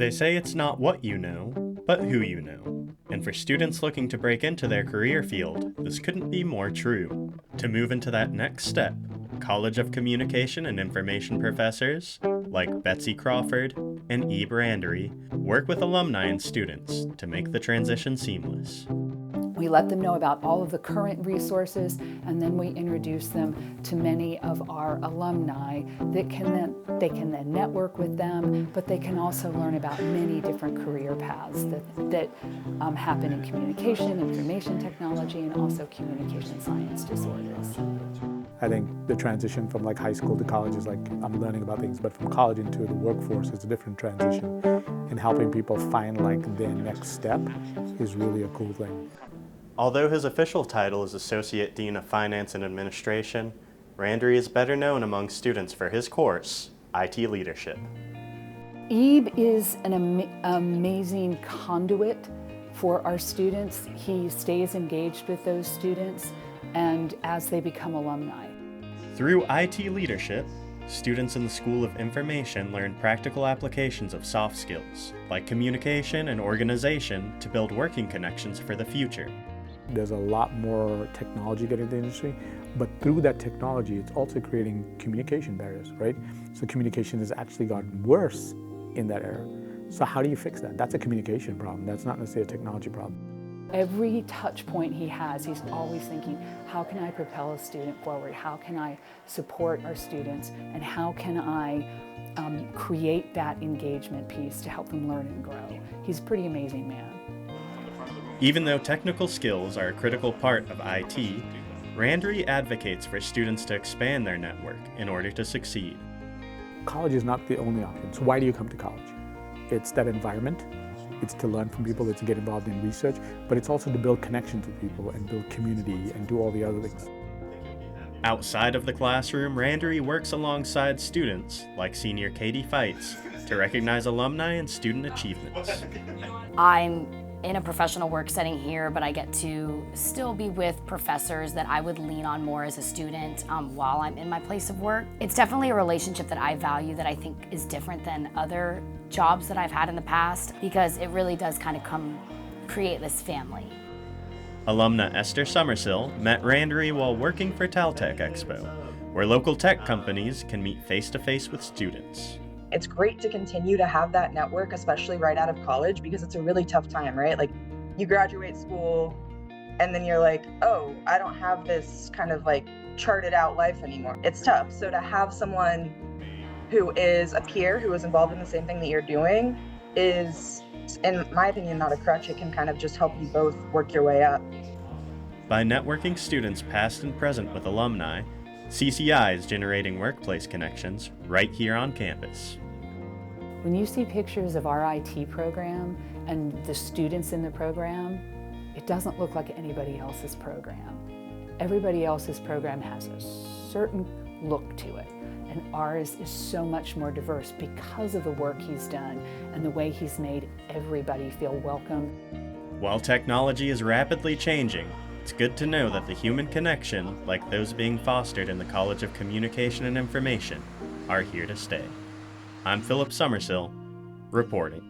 They say it's not what you know, but who you know. And for students looking to break into their career field, this couldn't be more true. To move into that next step, College of Communication and Information professors, like Betsy Crawford and Ebe Randeree, work with alumni and students to make the transition seamless. We let them know about all of the current resources, and then we introduce them to many of our alumni that they can then network with them, but they can also learn about many different career paths that happen in communication, information technology, and also communication science disorders. I think the transition from like high school to college is like I'm learning about things, but from college into the workforce is a different transition. And helping people find like their next step is really a cool thing. Although his official title is Associate Dean of Finance and Administration, Randeree is better known among students for his course, IT Leadership. Ebe is an amazing conduit for our students. He stays engaged with those students and as they become alumni. Through IT Leadership, students in the School of Information learn practical applications of soft skills, like communication and organization, to build working connections for the future. There's a lot more technology getting into the industry, but through that technology, it's also creating communication barriers, right? So communication has actually gotten worse in that era. So how do you fix that? That's a communication problem. That's not necessarily a technology problem. Every touch point he has, he's always thinking, how can I propel a student forward? How can I support our students? And how can I create that engagement piece to help them learn and grow? He's a pretty amazing man. Even though technical skills are a critical part of IT, Randeree advocates for students to expand their network in order to succeed. College is not the only option. So why do you come to college? It's that environment. It's to learn from people, it's to get involved in research, but it's also to build connections with people and build community and do all the other things. Outside of the classroom, Randeree works alongside students, like senior Katie Fights, to recognize alumni and student achievements. I'm in a professional work setting here, but I get to still be with professors that I would lean on more as a student while I'm in my place of work. It's definitely a relationship that I value that I think is different than other jobs that I've had in the past, because it really does kind of create this family. Alumna Esther Summersill met Randeree while working for Taltech Expo, where local tech companies can meet face-to-face with students. It's great to continue to have that network, especially right out of college, because it's a really tough time, right? Like, you graduate school and then you're like, oh, I don't have this kind of like charted out life anymore. It's tough. So to have someone who is a peer, who is involved in the same thing that you're doing, is, in my opinion, not a crutch. It can kind of just help you both work your way up. By networking students past and present with alumni, CCI is generating workplace connections right here on campus. When you see pictures of our IT program and the students in the program, it doesn't look like anybody else's program. Everybody else's program has a certain look to it, and ours is so much more diverse because of the work he's done and the way he's made everybody feel welcome. While technology is rapidly changing, it's good to know that the human connection, like those being fostered in the College of Communication and Information, are here to stay. I'm Philip Summersill, reporting.